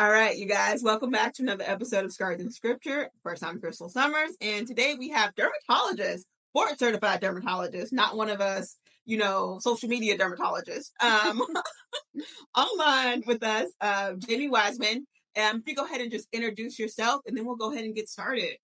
All right, you guys, welcome back to another episode of Scars in Scripture. First, I'm Crystal Summers, and today we have dermatologists, board certified dermatologists, not one of us, social media dermatologists, online with us, Jamie Wiseman. If you go ahead and just introduce yourself, and then we'll go ahead and get started.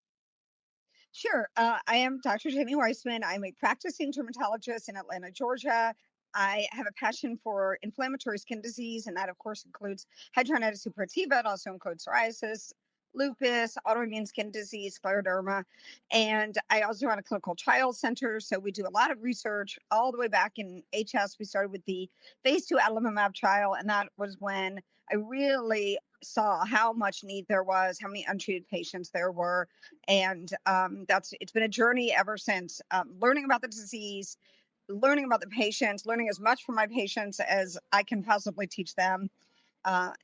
Sure. I am Dr. Jamie Weissman. I'm a practicing dermatologist in Atlanta, Georgia. I have a passion for inflammatory skin disease, and that, of course, includes hidradenitis suppurativa. It also includes psoriasis, lupus, autoimmune skin disease, scleroderma. And I also run a clinical trial center. So we do a lot of research all the way back in HS. We started with the phase 2 adalimumab trial, and that was when I really saw how much need there was, how many untreated patients there were, and it's been a journey ever since. Learning about the disease, learning about the patients, learning as much from my patients as I can possibly teach them. And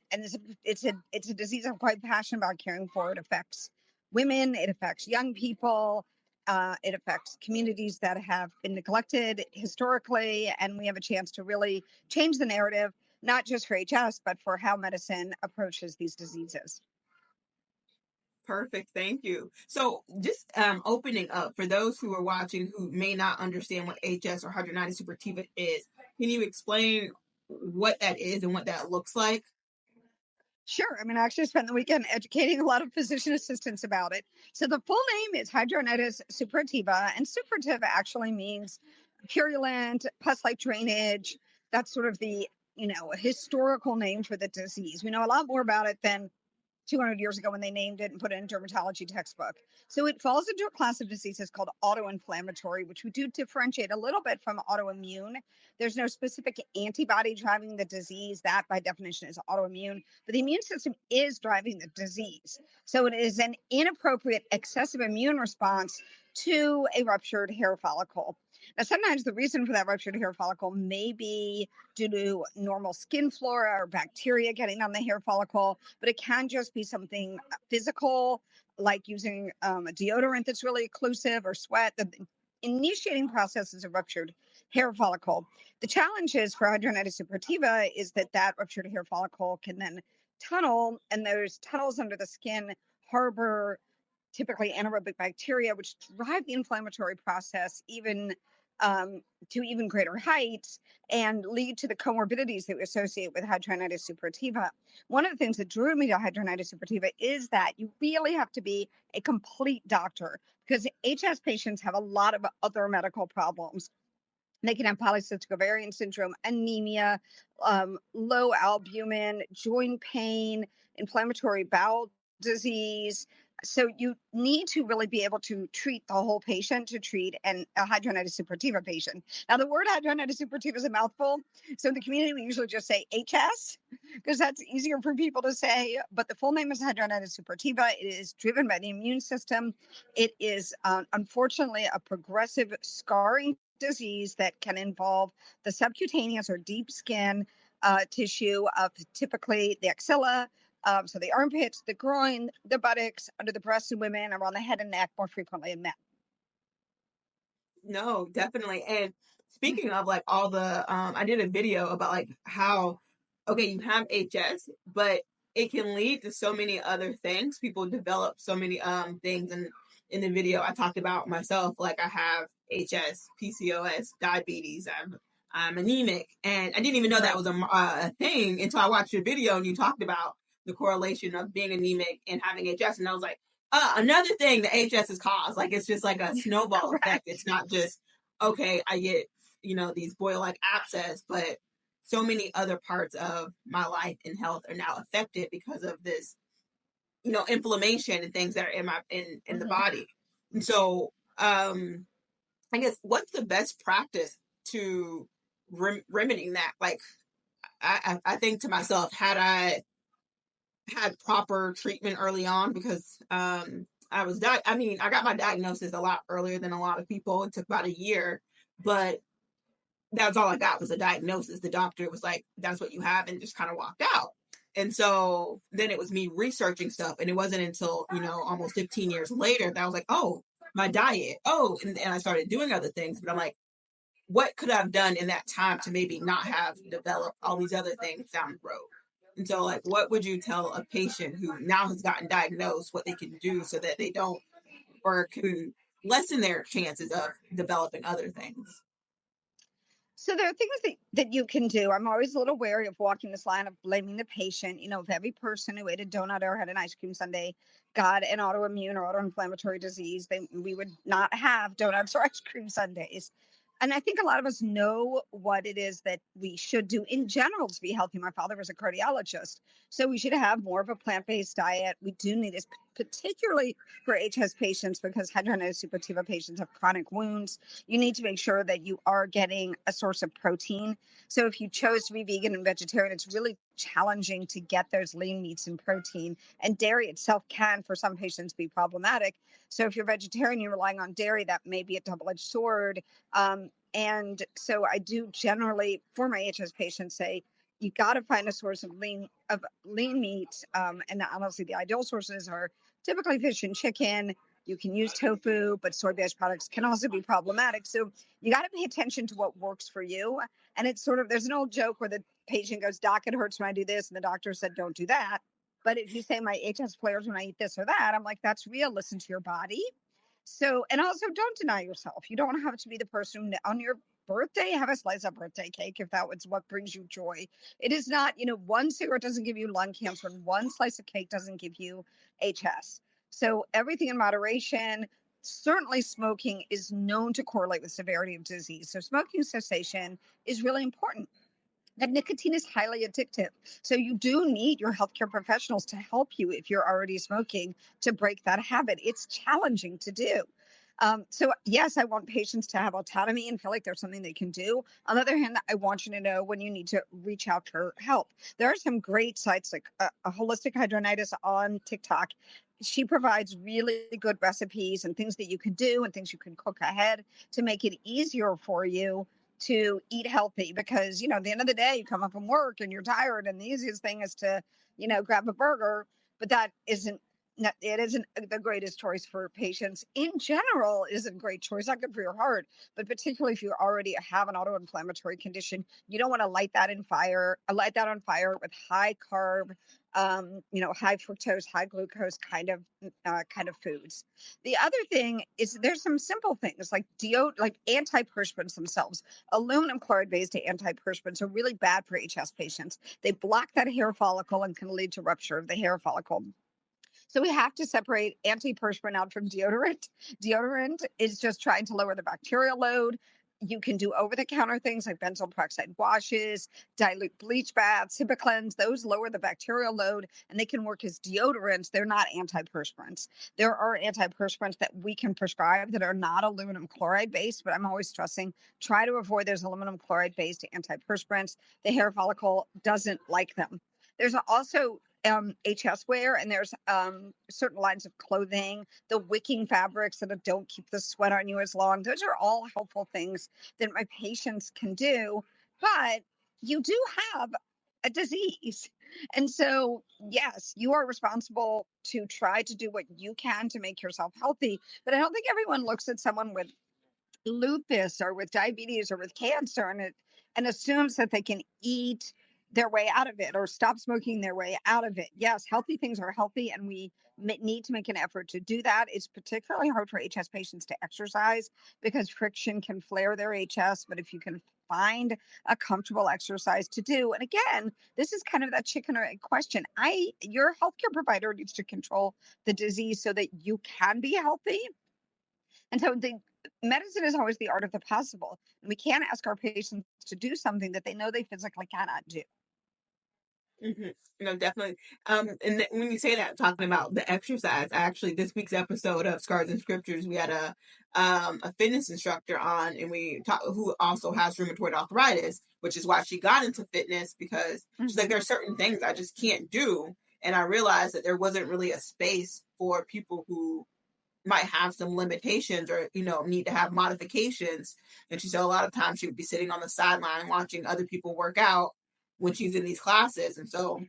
it's a disease I'm quite passionate about caring for. It affects women, it affects young people, it affects communities that have been neglected historically, and we have a chance to really change the narrative, not just for HS, but for how medicine approaches these diseases. Perfect. Thank you. So just opening up for those who are watching who may not understand what HS or hidradenitis suppurativa is, can you explain what that is and what that looks like? Sure. I actually spent the weekend educating a lot of physician assistants about it. So the full name is hidradenitis suppurativa, and suppurativa actually means purulent, pus-like drainage. That's sort of the, historical name for the disease. We know a lot more about it than 200 years ago when they named it and put it in a dermatology textbook. So it falls into a class of diseases called autoinflammatory, which we do differentiate a little bit from autoimmune. There's no specific antibody driving the disease. That by definition is autoimmune, but the immune system is driving the disease. So it is an inappropriate excessive immune response to a ruptured hair follicle. Now, sometimes the reason for that ruptured hair follicle may be due to normal skin flora or bacteria getting on the hair follicle, but it can just be something physical, like using a deodorant that's really occlusive or sweat. The initiating process is a ruptured hair follicle. The challenge is for hidradenitis suppurativa is that ruptured hair follicle can then tunnel, and those tunnels under the skin harbor typically anaerobic bacteria, which drive the inflammatory process to even greater heights and lead to the comorbidities that we associate with hidradenitis suppurativa. One of the things that drew me to hidradenitis suppurativa is that you really have to be a complete doctor, because HS patients have a lot of other medical problems. They can have polycystic ovarian syndrome, anemia, low albumin, joint pain, inflammatory bowel disease. So you need to really be able to treat the whole patient to treat a hidradenitis suppurativa patient. Now, the word hidradenitis suppurativa is a mouthful. So in the community, we usually just say HS because that's easier for people to say. But the full name is hidradenitis suppurativa. It is driven by the immune system. It is unfortunately a progressive scarring disease that can involve the subcutaneous or deep skin tissue of typically the axilla, so the armpits, the groin, the buttocks, under the breasts in women, around the head and neck, more frequently in men. No, definitely. And speaking of like all the, I did a video about like how, okay, you have HS, but it can lead to so many other things. People develop so many things. And in the video, I talked about myself, like I have HS, PCOS, diabetes, I'm anemic. And I didn't even know that was a thing until I watched your video and you talked about the correlation of being anemic and having HS. And I was like, another thing that HS is caused, like it's just like a snowball Right. effect. It's not just, okay, I get, these boil-like abscess, but so many other parts of my life and health are now affected because of this, inflammation and things that are in the body. And so, I guess what's the best practice to remedying that? Like, I think to myself, had I had proper treatment early on, because I was I got my diagnosis a lot earlier than a lot of people. It took about a year, but that's all I got was a diagnosis. The doctor was like, that's what you have, and just kind of walked out. And so then it was me researching stuff, and it wasn't until almost 15 years later that I was like, oh, my diet, and I started doing other things. But I'm like, what could I have done in that time to maybe not have developed all these other things down the road? And so, like, what would you tell a patient who now has gotten diagnosed what they can do so that they don't or can lessen their chances of developing other things? So there are things that you can do. I'm always a little wary of walking this line of blaming the patient. If every person who ate a donut or had an ice cream sundae got an autoimmune or autoinflammatory disease, we would not have donuts or ice cream sundaes. And I think a lot of us know what it is that we should do in general to be healthy. My father was a cardiologist, so we should have more of a plant-based diet. We do need this, particularly for HS patients, because hidradenitis suppurativa patients have chronic wounds. You need to make sure that you are getting a source of protein. So if you chose to be vegan and vegetarian, it's really challenging to get those lean meats and protein. And dairy itself can, for some patients, be problematic. So if you're vegetarian, you're relying on dairy, that may be a double-edged sword. And so I do generally, for my HS patients, say you got to find a source of lean meat. And honestly, the ideal sources are typically fish and chicken. You can use tofu, but soy-based products can also be problematic. So you got to pay attention to what works for you. And it's sort of, there's an old joke where the patient goes, "Doc, it hurts when I do this," and the doctor said, "Don't do that." But if you say my HS flares when I eat this or that, I'm like, that's real. Listen to your body. So, and also don't deny yourself. You don't have to be the person on your birthday, have a slice of birthday cake if that was what brings you joy. It is not, one cigarette doesn't give you lung cancer and one slice of cake doesn't give you HS. So, everything in moderation. Certainly, smoking is known to correlate with severity of disease. So, smoking cessation is really important. That nicotine is highly addictive. So you do need your healthcare professionals to help you if you're already smoking to break that habit. It's challenging to do. So yes, I want patients to have autonomy and feel like there's something they can do. On the other hand, I want you to know when you need to reach out for help. There are some great sites like a holistic hydronitis on TikTok. She provides really good recipes and things that you can do and things you can cook ahead to make it easier for you to eat healthy, because at the end of the day you come up from work and you're tired and the easiest thing is to grab a burger, but that isn't it isn't the greatest choice for patients in general. Isn't a great choice, not good for your heart, but particularly if you already have an autoinflammatory condition, you don't want to light that on fire with high carb, high fructose, high glucose kind of foods. The other thing is there's some simple things like like antiperspirants themselves. Aluminum chloride based antiperspirants are really bad for HS patients. They block that hair follicle and can lead to rupture of the hair follicle. So we have to separate antiperspirant out from deodorant. Deodorant is just trying to lower the bacterial load. You can do over-the-counter things like benzoyl peroxide washes, dilute bleach baths, HIPAA. Those lower the bacterial load and they can work as deodorants. They're not antiperspirants. There are antiperspirants that we can prescribe that are not aluminum chloride based, but I'm always stressing try to avoid those aluminum chloride based antiperspirants. The hair follicle doesn't like them. There's also HS wear, and there's certain lines of clothing, the wicking fabrics that don't keep the sweat on you as long. Those are all helpful things that my patients can do, but you do have a disease. And so, yes, you are responsible to try to do what you can to make yourself healthy. But I don't think everyone looks at someone with lupus or with diabetes or with cancer and assumes that they can eat their way out of it or stop smoking their way out of it. Yes, healthy things are healthy, and we need to make an effort to do that. It's particularly hard for HS patients to exercise because friction can flare their HS. But if you can find a comfortable exercise to do, and again, this is kind of that chicken or egg question. Your healthcare provider needs to control the disease so that you can be healthy, and so the medicine is always the art of the possible. And we can't ask our patients to do something that they know they physically cannot do. Hmm. No, definitely. When you say that, talking about the exercise, actually, this week's episode of Scars and Scriptures, we had a fitness instructor on, and we talked who also has rheumatoid arthritis, which is why she got into fitness because she's like, Hmm. there are certain things I just can't do, and I realized that there wasn't really a space for people who might have some limitations or need to have modifications. And she said a lot of times she would be sitting on the sideline watching other people work out when she's in these classes. And so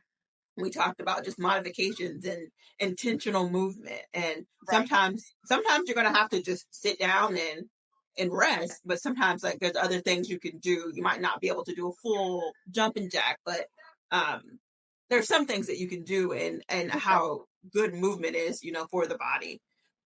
we talked about just modifications and intentional movement. And Right. sometimes you're going to have to just sit down and rest, but sometimes like there's other things you can do. You might not be able to do a full jumping jack, but um there's some things that you can do, and For sure. how good movement is, for the body.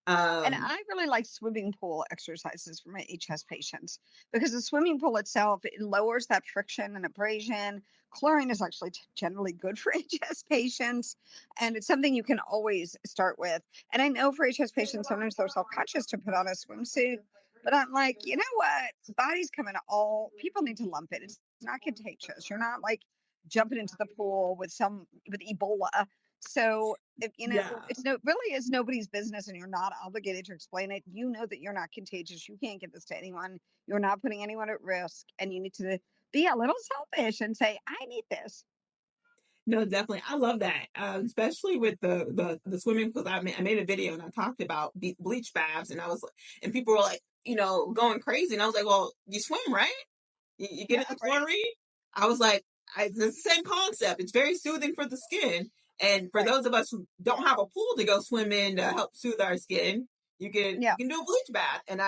And Um, I really like swimming pool exercises for my HS patients because the swimming pool itself, it lowers that friction and abrasion. Chlorine is actually generally good for HS patients, and it's something you can always start with. And I know for HS patients, sometimes they're self-conscious to put on a swimsuit, but I'm like, you know what? Bodies come in all. People need to lump it. It's not contagious. You're not like jumping into the pool with Ebola. So if, yeah. it's no really is nobody's business, and you're not obligated to explain it. You know that you're not contagious. You can't get this to anyone. You're not putting anyone at risk, and you need to be a little selfish and say, "I need this." No, definitely. I love that, especially with the swimming pools. I made a video and I talked about bleach baths, and I was, and people were like, going crazy, and I was like, well, you swim, right? You get Yeah, it, the right, chlorine. I was like, it's the same concept. It's very soothing for the skin, and for right. those of us who don't have a pool to go swim in to help soothe our skin, you can Yeah. you can do a bleach bath. And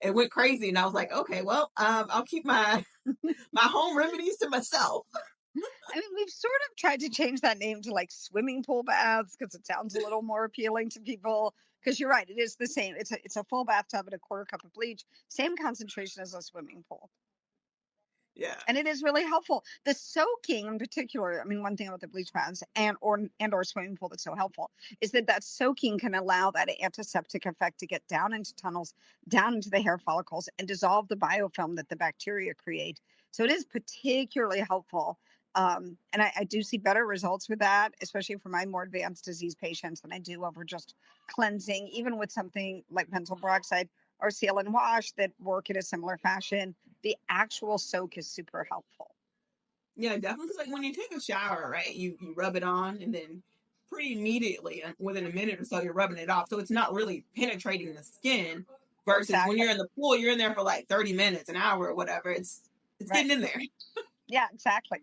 it went crazy, and I was like, okay, well, I'll keep my my home remedies to myself. I mean, we've sort of tried to change that name to like swimming pool baths because it sounds a little more appealing to people. Because you're right, it is the same. It's a full bathtub and a quarter cup of bleach, same concentration as a swimming pool. Yeah. And it is really helpful. The soaking in particular, I mean, one thing about the bleach baths and or swimming pool that's so helpful is that soaking can allow that antiseptic effect to get down into tunnels, down into the hair follicles, and dissolve the biofilm that the bacteria create. So it is particularly helpful. And I do see better results with that, especially for my more advanced disease patients than I do over just cleansing, even with something like benzoyl peroxide or seal and wash that work in a similar fashion. The actual soak is super helpful. Yeah, definitely. 'Cause, like, when you take a shower, right? You rub it on, and then pretty immediately, within a minute or so, you're rubbing it off. So it's not really penetrating the skin. Versus when Exactly. you're in the pool, you're in there for like 30 minutes, an hour, or whatever. It's Right. getting in there. Yeah, exactly.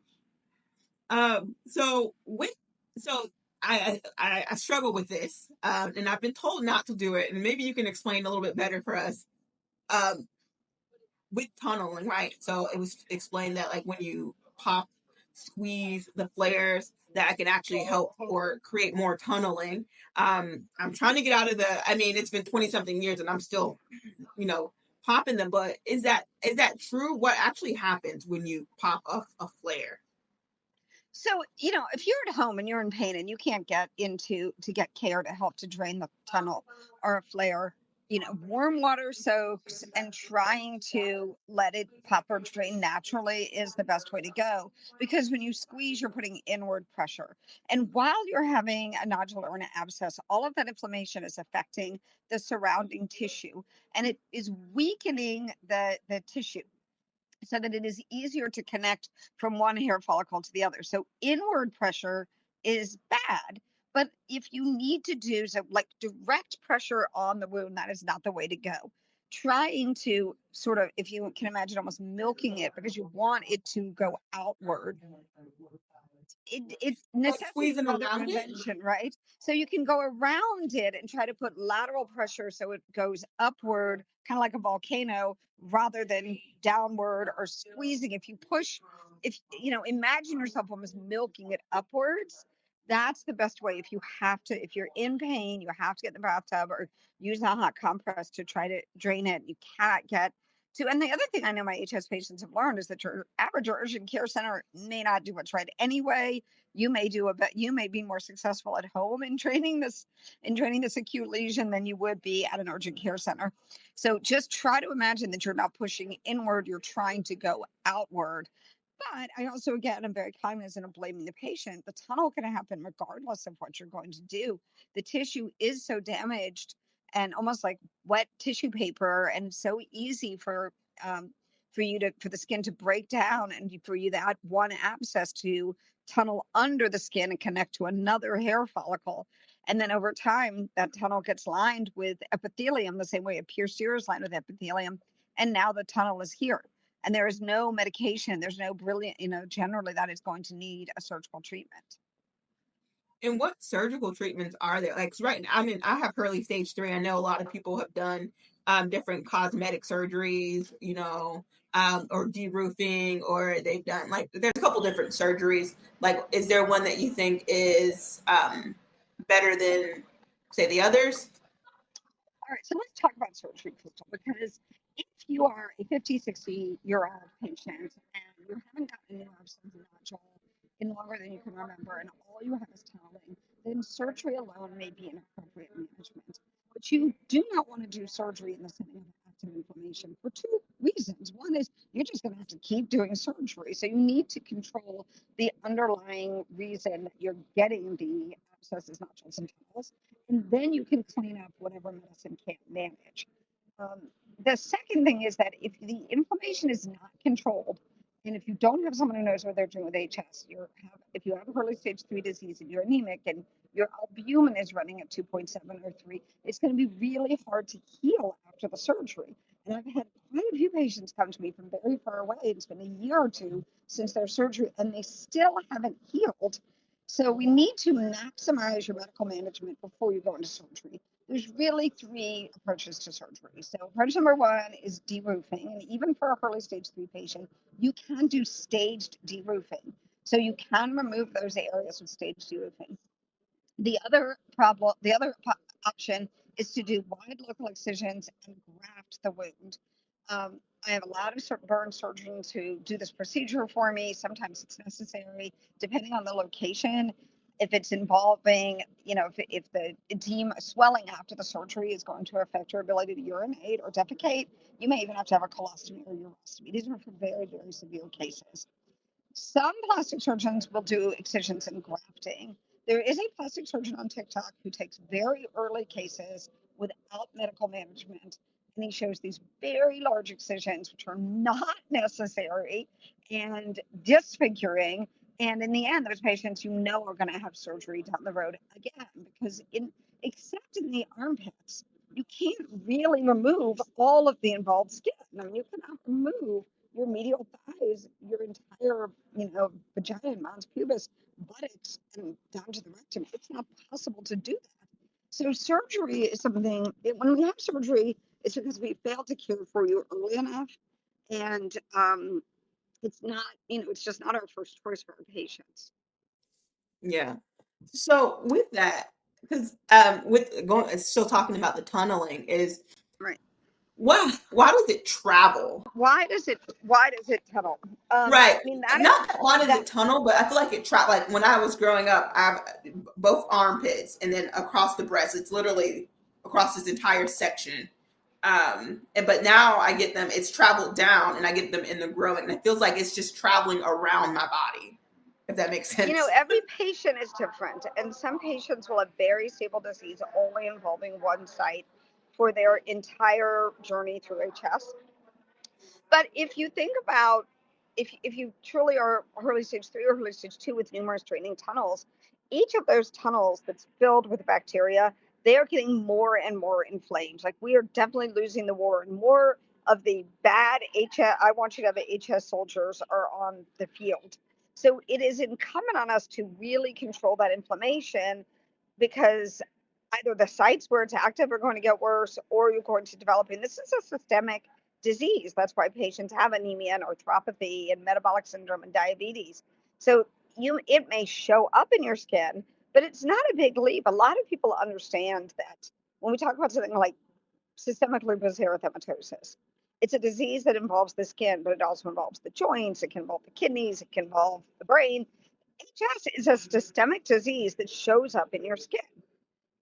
So with so I struggle with this, and I've been told not to do it, and maybe you can explain a little bit better for us. Um, with tunneling, right? So it was explained that, like, when you pop, squeeze the flares, that can actually help or create more tunneling. I'm trying to get out of the. I mean, it's been 20 something years, and I'm still, you know, popping them. But is that true? What actually happens when you pop a flare? So, if you're at home and you're in pain and you can't get into to get care to help to drain the tunnel or a flare, warm water soaks and trying to let it pop or drain naturally is the best way to go because when you squeeze, you're putting inward pressure. And while you're having a nodule or an abscess, all of that inflammation is affecting the surrounding tissue and it is weakening the tissue so that it is easier to connect from one hair follicle to the other. So inward pressure is bad. But if you need to do so, like direct pressure on the wound, that is not the way to go. Trying to sort of, if you can imagine, almost milking it because you want it to go outward, it Like necessitates squeezing further around it? intervention, right? So you can go around it and try to put lateral pressure so it goes upward, kind of like a volcano, rather than downward or squeezing. If you push, if imagine yourself almost milking it upwards. That's the best way. If you're in pain, you have to get in the bathtub or use a hot compress to try to drain it. You cannot get to, and the other thing I know my HS patients have learned is that your average urgent care center may not do what's right anyway. You may be more successful at home in draining this acute lesion than you would be at an urgent care center. So just try to imagine that you're not pushing inward, you're trying to go outward. But I also, again, I'm very cognizant of blaming the patient. The tunnel can happen regardless of what you're going to do. The tissue is so damaged and almost like wet tissue paper, and so easy um, for the skin to break down, and for you that one abscess to tunnel under the skin and connect to another hair follicle. And then over time, that tunnel gets lined with epithelium, the same way a pierced ear is lined with epithelium. And now the tunnel is here and there is no medication. There's no brilliant, generally that is going to need a surgical treatment. And what surgical treatments are there? Like, right now, I mean, I have early stage 3. I know a lot of people have done different cosmetic surgeries, or de-roofing, or they've done like there's a couple different surgeries. Like, is there one that you think is better than say the others? All right, so let's talk about surgery, Crystal, because if you are a 50, 60-year-old patient and you haven't gotten a new abscess nodule in longer than you can remember, and all you have is tunneling, then surgery alone may be inappropriate management. But you do not want to do surgery in the setting of active inflammation for two reasons. One is you're just going to have to keep doing surgery. So you need to control the underlying reason that you're getting the abscesses, nodules, and tunnels, and then you can clean up whatever medicine can't manage. Um, the second thing is that if the inflammation is not controlled, and if you don't have someone who knows what they're doing with HS, if you have early stage 3 disease and you're anemic and your albumin is running at 2.7 or 3, it's going to be really hard to heal after the surgery. And I've had quite a few patients come to me from very far away. It's been a year or two since their surgery, and they still haven't healed. So we need to maximize your medical management before you go into surgery. There's really three approaches to surgery. So approach number one is de-roofing. And even for a early stage 3 patient, you can do staged de-roofing. So you can remove those areas with staged de-roofing. The other option is to do wide local excisions and graft the wound. I have a lot of burn surgeons who do this procedure for me. Sometimes it's necessary, depending on the location. If it's involving, if the edema swelling after the surgery is going to affect your ability to urinate or defecate, you may even have to have a colostomy or urostomy. These are for very, very severe cases. Some plastic surgeons will do excisions and grafting. There is a plastic surgeon on TikTok who takes very early cases without medical management, and he shows these very large excisions, which are not necessary and disfiguring. And in the end, those patients are going to have surgery down the road again, because except in the armpits, you can't really remove all of the involved skin. I mean, you cannot remove your medial thighs, your entire, vagina, mons pubis, buttocks, and down to the rectum. It's not possible to do that. So surgery is something, when we have surgery, it's because we failed to cure for you early enough. And it's not, it's just not our first choice for our patients. Yeah. So with that, because with going still talking about the tunneling, is Right. why does it travel? Why does it tunnel? Right. I mean, that is Not that why does that it tunnel, but I feel like it like when I was growing up, I have both armpits and then across the breast. It's literally across this entire section. But now I get them, it's traveled down and I get them in the growing. And it feels like it's just traveling around my body, if that makes sense. every patient is different, and some patients will have very stable disease only involving one site for their entire journey through HS. But if you think about, if you truly are early stage 3 or early stage 2 with numerous draining tunnels, each of those tunnels that's filled with bacteria, they are getting more and more inflamed. Like, we are definitely losing the war, and more of the bad HS, I want you to have a HS soldiers, are on the field. So it is incumbent on us to really control that inflammation, because either the sites where it's active are going to get worse, or you're going to develop, and this is a systemic disease. That's why patients have anemia and arthropathy and metabolic syndrome and diabetes. So it may show up in your skin, but it's not a big leap. A lot of people understand that when we talk about something like systemic lupus erythematosus, it's a disease that involves the skin, but it also involves the joints, it can involve the kidneys, it can involve the brain. HS is a systemic disease that shows up in your skin.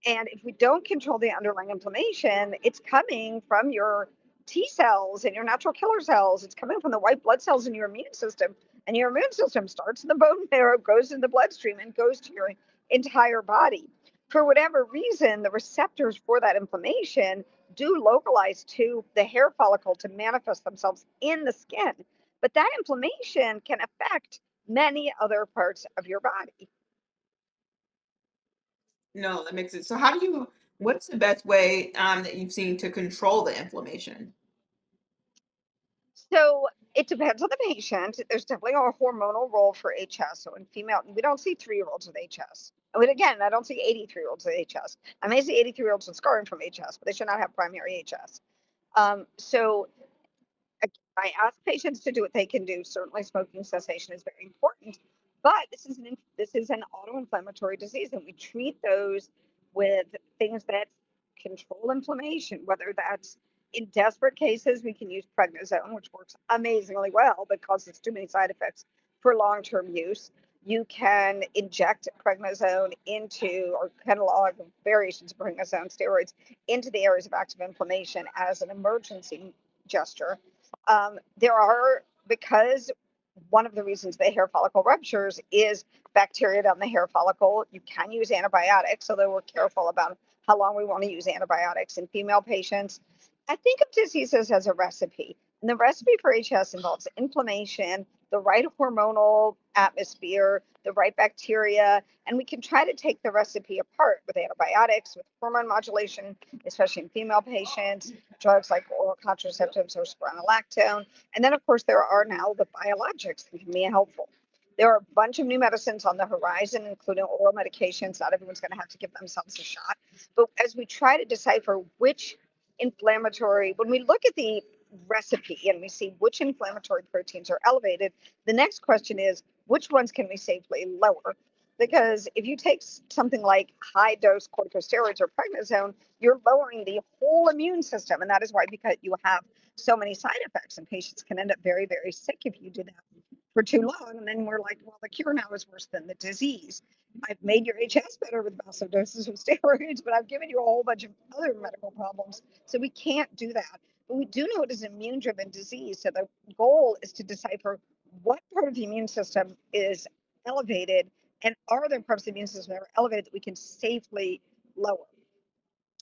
And if we don't control the underlying inflammation, it's coming from your T cells and your natural killer cells. It's coming from the white blood cells in your immune system. And your immune system starts in the bone marrow, goes in the bloodstream, and goes to your entire body. For whatever reason, the receptors for that inflammation do localize to the hair follicle to manifest themselves in the skin. But that inflammation can affect many other parts of your body. No, that makes it. So how do you what's the best way that you've seen to control the inflammation? So it depends on the patient. There's definitely a hormonal role for HS. So in female, we don't see 3-year-olds with HS. I mean, again, I don't see 83-year-olds with HS. I may see 83-year-olds with scarring from HS, but they should not have primary HS. So I ask patients to do what they can do. Certainly, smoking cessation is very important, but this is an auto-inflammatory disease, and we treat those with things that control inflammation. Whether that's in desperate cases, we can use prednisone, which works amazingly well, but causes too many side effects for long-term use. You can inject prednisone into, or Kenalog, variations of prednisone steroids, into the areas of active inflammation as an emergency gesture. There are, because one of the reasons the hair follicle ruptures is bacteria down the hair follicle, you can use antibiotics, although we're careful about how long we want to use antibiotics in female patients. I think of diseases as a recipe. And the recipe for HS involves inflammation, the right hormonal atmosphere, the right bacteria, and we can try to take the recipe apart with antibiotics, with hormone modulation, especially in female patients, drugs like oral contraceptives or spironolactone. And then, of course, there are now the biologics that can be helpful. There are a bunch of new medicines on the horizon, including oral medications. Not everyone's going to have to give themselves a shot. But as we try to decipher which inflammatory, when we look at the recipe and we see which inflammatory proteins are elevated, the next question is which ones can we safely lower? Because if you take something like high dose corticosteroids or prednisone, you're lowering the whole immune system. And that is why, because you have so many side effects, and patients can end up very, very sick if you do that for too long. And then we're like, well, the cure now is worse than the disease. I've made your HS better with massive doses of steroids, but I've given you a whole bunch of other medical problems. So we can't do that. But we do know it is an immune driven disease. So the goal is to decipher what part of the immune system is elevated, and are there parts of the immune system that are elevated that we can safely lower?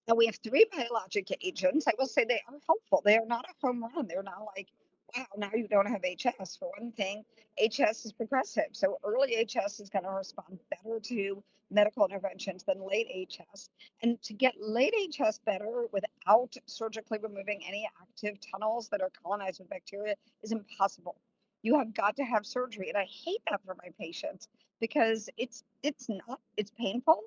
Now we have three biologic agents. I will say they are helpful. They are not a home run. They're not like, wow, now you don't have HS. For one thing, HS is progressive. So early HS is going to respond better to medical interventions than late HS. And to get late HS better without surgically removing any active tunnels that are colonized with bacteria is impossible. You have got to have surgery. And I hate that for my patients because it's painful.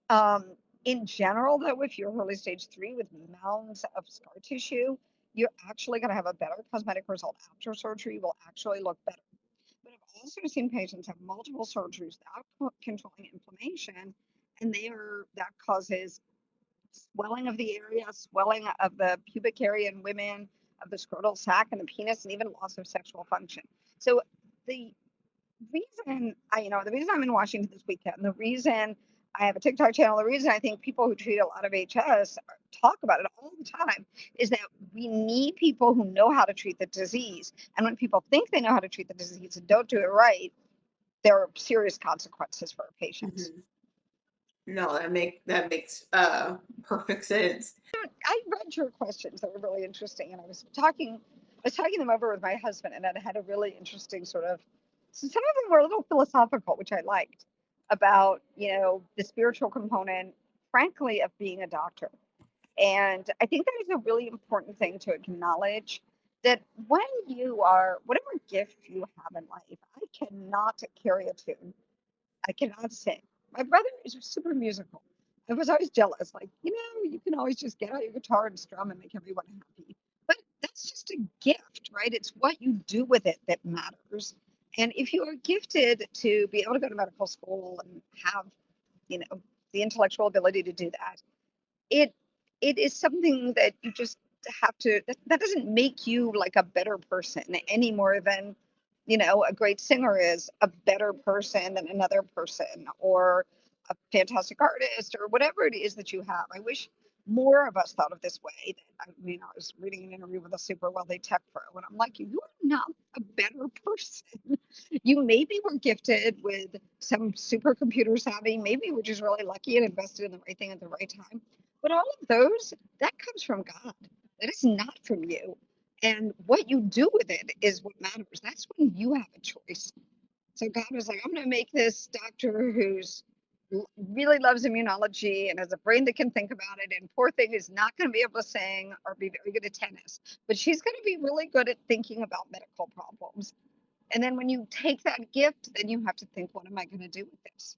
um, in general, though, if you're early stage 3 with mounds of scar tissue, you're actually going to have a better cosmetic result after surgery. You will actually look better. But I've also seen patients have multiple surgeries without controlling inflammation, and that causes swelling of the area, swelling of the pubic area in women, of the scrotal sac and the penis, and even loss of sexual function. So the the reason I'm in Washington this weekend, the reason I have a TikTok channel, the reason I think people who treat a lot of HS talk about it all the time is that we need people who know how to treat the disease. And when people think they know how to treat the disease and don't do it right, there are serious consequences for our patients. Mm-hmm. No, that makes perfect sense. I read your questions that were really interesting, and I was talking them over with my husband, and it had a really interesting sort of. So some of them were a little philosophical, which I liked, about the spiritual component, frankly, of being a doctor. And I think that is a really important thing to acknowledge, that when you are whatever gift you have in life, I cannot carry a tune. I cannot sing. My brother is super musical. I was always jealous. Like, you can always just get out your guitar and strum and make everyone happy. But that's just a gift, right? It's what you do with it that matters. And if you are gifted to be able to go to medical school and have, you know, the intellectual ability to do that, it it is something that you just have to, that doesn't make you like a better person any more than a great singer is a better person than another person, or a fantastic artist, or whatever it is that you have. I wish more of us thought of this way. I was reading an interview with a super wealthy tech pro, and I'm like, you are not a better person. You maybe were gifted with some supercomputer savvy, maybe you were just really lucky and invested in the right thing at the right time, but all of those, that comes from God. That is not from you. And what you do with it is what matters. That's when you have a choice. So God was like, I'm going to make this doctor who's really loves immunology and has a brain that can think about it. And poor thing is not going to be able to sing or be very good at tennis, but she's going to be really good at thinking about medical problems. And then when you take that gift, then you have to think, what am I going to do with this?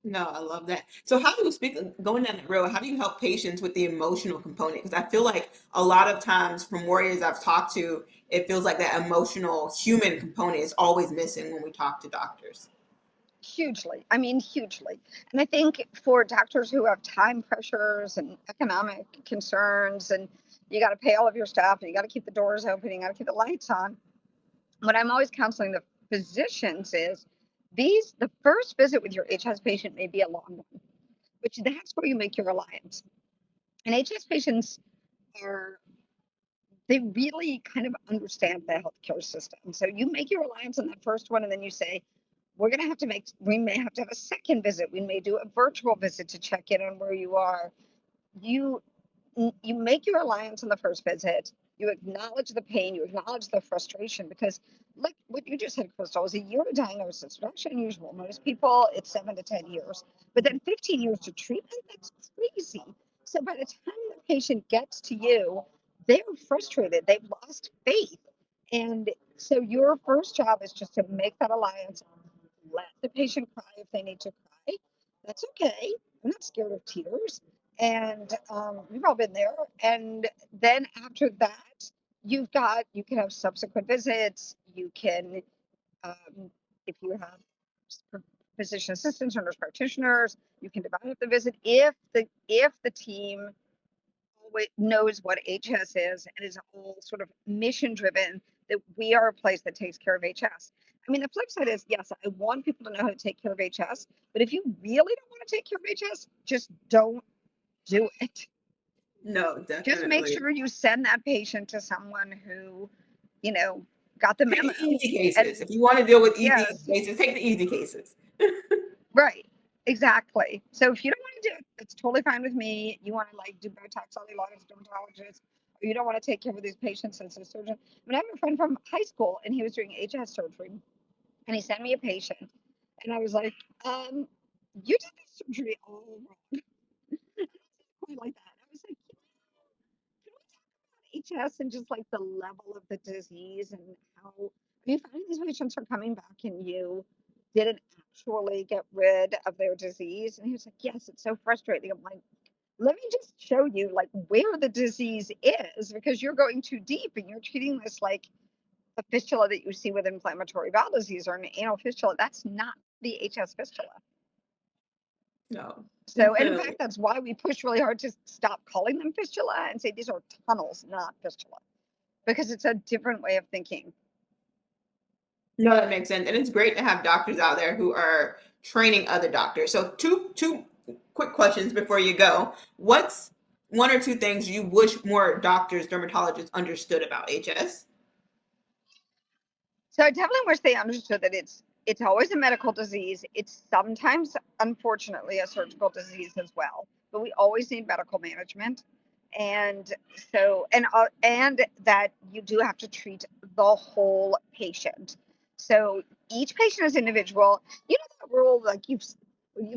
No, I love that. So how do you speak going down that road, how do you help patients with the emotional component? Because I feel like a lot of times from warriors I've talked to, it feels like that emotional human component is always missing when we talk to doctors. Hugely. I mean, hugely. And I think for doctors who have time pressures and economic concerns, and you got to pay all of your staff, and you got to keep the doors open, you got to keep the lights on. What I'm always counseling the physicians is the first visit with your HS patient may be a long one, which that's where you make your alliance. And HS patients are they really kind of understand the healthcare system. So you make your alliance on that first one, and then you say, we may have to have a second visit. We may do a virtual visit to check in on where you are. You you make your alliance on the first visit. You acknowledge the pain. You acknowledge the frustration because, like what you just said, Crystal, is a year to diagnosis. It's actually unusual. Most people, it's 7 to 10 years, but then 15 years to treatment. That's crazy. So by the time the patient gets to you, they're frustrated. They've lost faith, and so your first job is just to make that alliance. Let the patient cry if they need to cry. That's okay. I'm not scared of tears. And we've all been there. And then after that, you can have subsequent visits. You can, um, if you have physician assistants or nurse practitioners, you can divide up the visit if the team knows what HS is and is all sort of mission driven, that we are a place that takes care of HS. I mean, the flip side is, yes, I want people to know how to take care of HS, but if you really don't want to take care of HS, just don't do it. No, Just make definitely. sure you send that patient to someone who, you know, got the Take memo. the easy cases. And If you want to deal with easy yes, cases, take the easy cases. right. Exactly. So if you don't want to do it, it's totally fine with me. You want to like do Botox all day long as a dermatologist, or you don't want to take care of these patients as a surgeon. I mean, I have a friend from high school and he was doing HS surgery and he sent me a patient and I was like, you did this surgery all wrong. Quite like that. I was like, can we talk about HS and just like the level of the disease and how you find these patients are coming back and you didn't actually get rid of their disease? And he was like, yes, it's so frustrating. I'm like, let me just show you like where the disease is because you're going too deep and you're treating this like a fistula that you see with inflammatory bowel disease or an anal fistula. That's not the HS fistula. No, So, and in fact, definitely. that's why we push really hard to stop calling them fistula and say these are tunnels, not fistula, because it's a different way of thinking. No, that makes sense. And it's great to have doctors out there who are training other doctors. So two quick questions before you go. What's one or two things you wish more doctors, dermatologists understood about HS? So I definitely wish they understood that it's always a medical disease. It's sometimes, unfortunately, a surgical disease as well. But we always need medical management, and and that you do have to treat the whole patient. So each patient is individual. You know that rule, like you've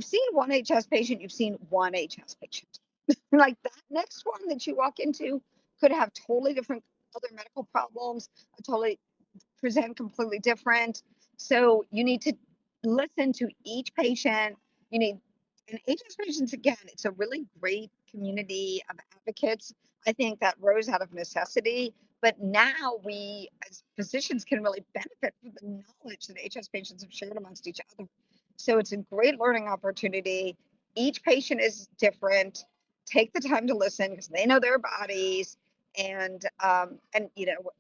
seen one HS patient, you've seen one HS patient. Like that next one that you walk into could have totally different other medical problems, a totally present completely different. So you need to listen to each patient. You need, and HS patients, again, it's a really great community of advocates. I think that rose out of necessity. But now we, as physicians, can really benefit from the knowledge that HS patients have shared amongst each other. So it's a great learning opportunity. Each patient is different. Take the time to listen because they know their bodies, and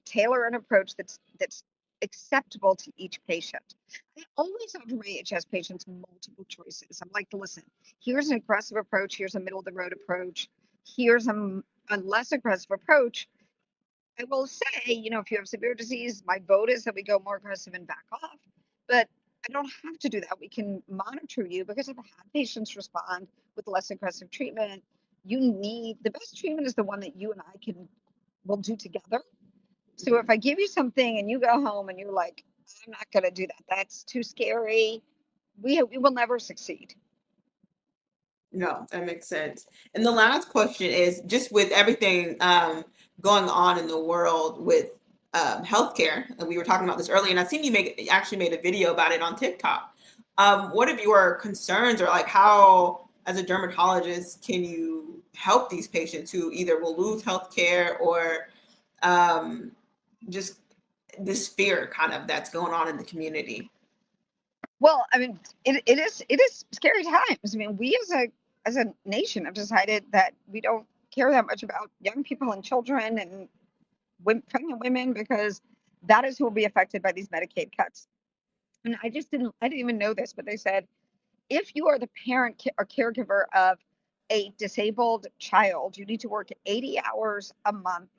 tailor an approach that's acceptable to each patient. I always offer my HS patients multiple choices. I'm like, listen, here's an aggressive approach, here's a middle of the road approach, here's a less aggressive approach. I will say, if you have severe disease, my vote is that we go more aggressive and back off. But I don't have to do that. We can monitor you because I've had patients respond with less aggressive treatment. The best treatment is the one that you and I will do together. So if I give you something and you go home and you're like, I'm not going to do that, that's too scary, we will never succeed. No, that makes sense. And the last question is just with everything going on in the world with healthcare, and we were talking about this earlier, and I seen you actually made a video about it on TikTok. What are your concerns, or like how, as a dermatologist, can you help these patients who either will lose health care or um, just this fear kind of that's going on in the community? Well, I mean, it is scary times. I mean, we as a nation have decided that we don't care that much about young people and children and pregnant women because that is who will be affected by these Medicaid cuts. And I didn't even know this, but they said if you are the parent or caregiver of a disabled child, you need to work 80 hours a month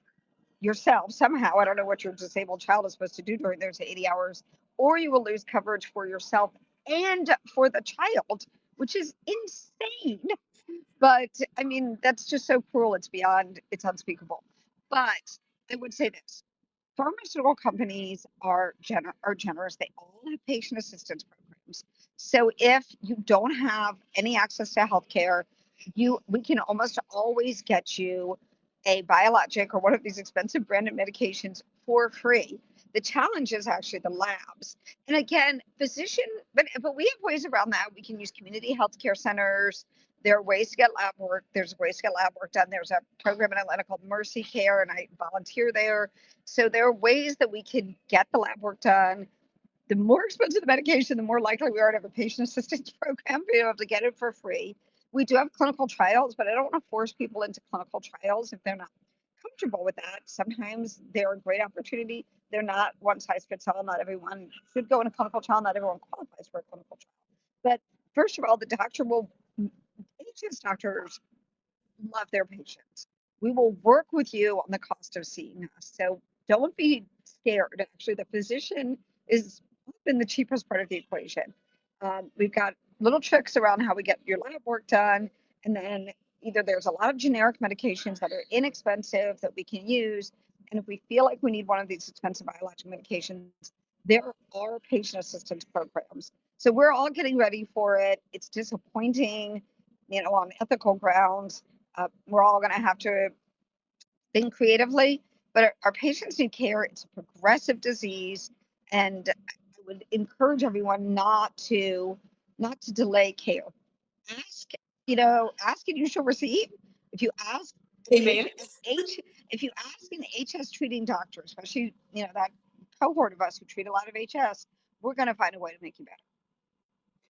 yourself somehow. I don't know what your disabled child is supposed to do during those 80 hours, or you will lose coverage for yourself and for the child, which is insane. But I mean, that's just so cruel. It's unspeakable. But I would say this: pharmaceutical companies are generous. They all have patient assistance programs. So if you don't have any access to healthcare, we can almost always get you a biologic or one of these expensive branded medications for free. The challenge is actually the labs. And again, but we have ways around that. We can use community healthcare centers. There are ways to get lab work. There's ways to get lab work done. There's a program in Atlanta called Mercy Care, and I volunteer there. So there are ways that we can get the lab work done. The more expensive the medication, the more likely we are to have a patient assistance program, be able to get it for free. We do have clinical trials, but I don't want to force people into clinical trials if they're not comfortable with that. Sometimes they're a great opportunity. They're not one size fits all. Not everyone should go in a clinical trial. Not everyone qualifies for a clinical trial. But first of all, the doctor will, HS doctors love their patients. We will work with you on the cost of seeing us. So don't be scared. Actually, the physician is often the cheapest part of the equation. We've got little tricks around how we get your lab work done. And then either there's a lot of generic medications that are inexpensive that we can use. And if we feel like we need one of these expensive biologic medications, there are patient assistance programs. So we're all getting ready for it. It's disappointing, on ethical grounds. We're all going to have to think creatively, but our patients need care. It's a progressive disease, and I would encourage everyone not to delay care. Ask, ask and you shall receive. If you ask an Amen. H, if you ask an HS treating doctor, especially that cohort of us who treat a lot of HS, we're going to find a way to make you better.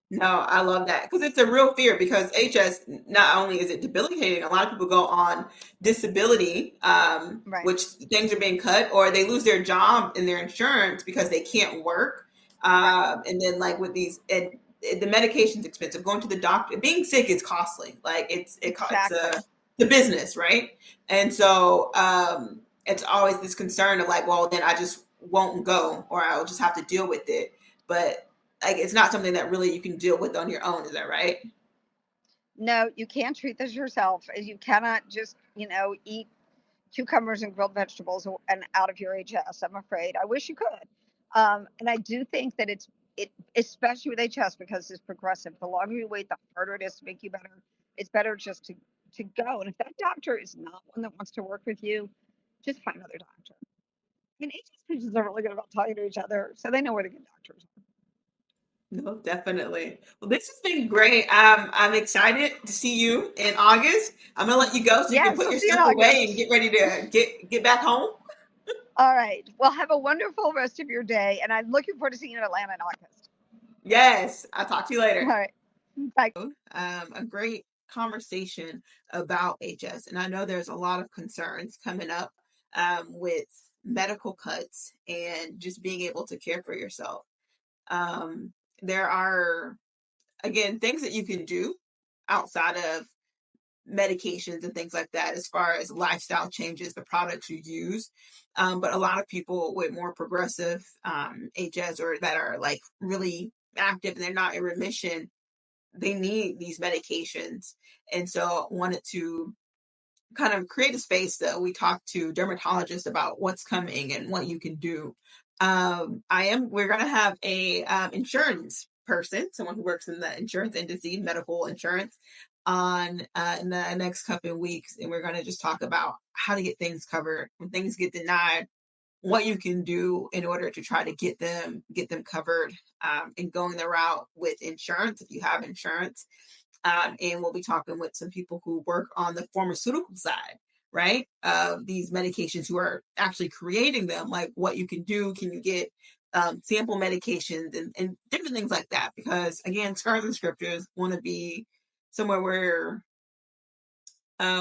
No, I love that because it's a real fear because HS, not only is it debilitating, a lot of people go on disability, Right. which things are being cut, or they lose their job and their insurance because they can't work. Right. And then like with the medication's expensive. Going to the doctor, being sick is costly. Like it's Exactly. the business, right? And so it's always this concern of like, well, then I just won't go, or I'll just have to deal with it. But like it's not something that really you can deal with on your own. Is that right? No, you can't treat this yourself. You cannot just, eat cucumbers and grilled vegetables and out of your HS. I'm afraid. I wish you could. And I do think that it especially with HS because it's progressive. The longer you wait, the harder it is to make you better. It's better just to go. And if that doctor is not one that wants to work with you, just find another doctor. And HS patients are really good about talking to each other, so they know where to get doctors. No, definitely. Well, this has been great. I'm excited to see you in August. I'm gonna let you go so you can Yes, put I'll your see you in stuff away and August. get ready to get back home. All right. Well, have a wonderful rest of your day, and I'm looking forward to seeing you in Atlanta in August. Yes, I'll talk to you All later. right. Bye. A great conversation about HS, and I know there's a lot of concerns coming up with medical cuts and just being able to care for yourself. There are, again, things that you can do outside of medications and things like that as far as lifestyle changes, the products you use. But a lot of people with more progressive HS, or that are like really active and they're not in remission, they need these medications. And so I wanted to kind of create a space that we talk to dermatologists about what's coming and what you can do. We're going to have a insurance person, someone who works in the insurance industry, medical insurance, on in the next couple of weeks, and we're going to just talk about how to get things covered when things get denied. what you can do in order to try to get them covered, and going the route with insurance if you have insurance. And we'll be talking with some people who work on the pharmaceutical side, right? These medications who are actually creating them, like what you can do. Can you get sample medications and different things like that? Because again, Scars and Scriptures want to be somewhere where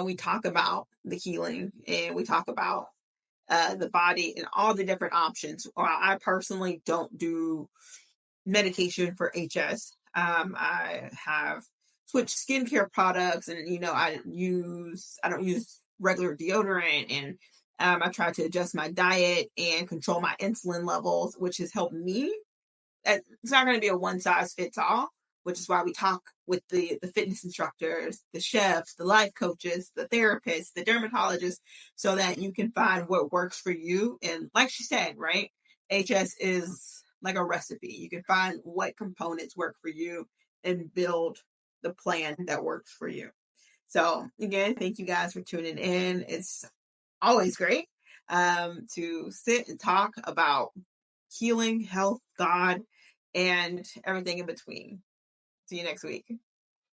we talk about the healing and we talk about the body and all the different options. I personally don't do medication for HS. I have switched skincare products, and I don't use regular deodorant, and I try to adjust my diet and control my insulin levels, which has helped me. It's not going to be a one size fits all, which is why we talk with the fitness instructors, the chefs, the life coaches, the therapists, the dermatologists, so that you can find what works for you. And like she said, right, HS is like a recipe. You can find what components work for you and build the plan that works for you. So again, thank you guys for tuning in. It's always great to sit and talk about healing, health, God, and everything in between. See you next week.